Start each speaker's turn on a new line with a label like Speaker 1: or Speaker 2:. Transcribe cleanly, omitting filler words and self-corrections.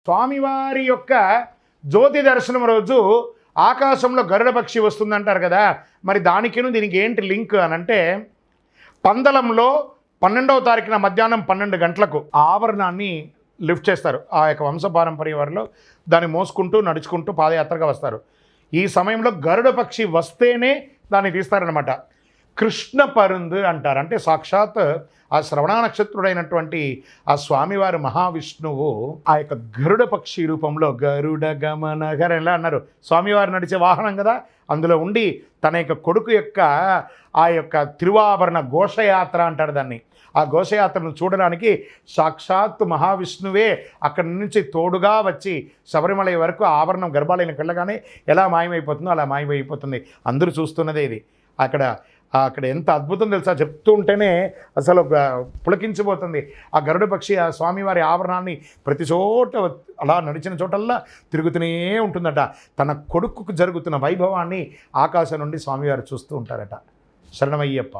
Speaker 1: స్వామివారి యొక్క జ్యోతి దర్శనం రోజు ఆకాశంలో గరుడ పక్షి వస్తుందంటారు కదా, మరి దానికిను దీనికి ఏంటి లింక్ అని అంటే, పందలంలో 12వ తారీఖున మధ్యాహ్నం 12 గంటలకు ఆవరణాన్ని లిఫ్ట్ చేస్తారు. ఆ యొక్క వంశపారంపర్య వారిలో దాన్ని మోసుకుంటూ నడుచుకుంటూ పాదయాత్రగా వస్తారు. ఈ సమయంలో గరుడ పక్షి వస్తేనే దాన్ని తీస్తారనమాట. కృష్ణ పరుందు అంటారు. అంటే సాక్షాత్ ఆ శ్రవణ నక్షత్రుడైనటువంటి ఆ స్వామివారి మహావిష్ణువు ఆ యొక్క గరుడ పక్షి రూపంలో గరుడ గమన ఎలా అన్నారు, స్వామివారు నడిచే వాహనం కదా, అందులో ఉండి తన యొక్క కొడుకు యొక్క ఆ యొక్క తిరువాభరణ ఘోషయాత్ర అంటారు దాన్ని. ఆ ఘోషయాత్రను చూడడానికి సాక్షాత్ మహావిష్ణువే అక్కడి నుంచి తోడుగా వచ్చి శబరిమల వరకు ఆభరణం గర్భాలయంకి వెళ్ళగానే ఎలా మాయమైపోతుందో అలా మాయమైపోతుంది. అందరూ చూస్తున్నదే ఇది. అక్కడ ఎంత అద్భుతం తెలుసా, చెప్తూ ఉంటేనే అసలు పులకించిపోతుంది. ఆ గరుడ పక్షి ఆ స్వామివారి ఆభరణాన్ని ప్రతి చోట అలా నడిచిన చోటల్లా తిరుగుతూనే ఉంటుందట. తన కొడుకుకు జరుగుతున్న వైభవాన్ని ఆకాశం నుండి స్వామివారు చూస్తూ ఉంటారట. శరణమయ్యప్ప.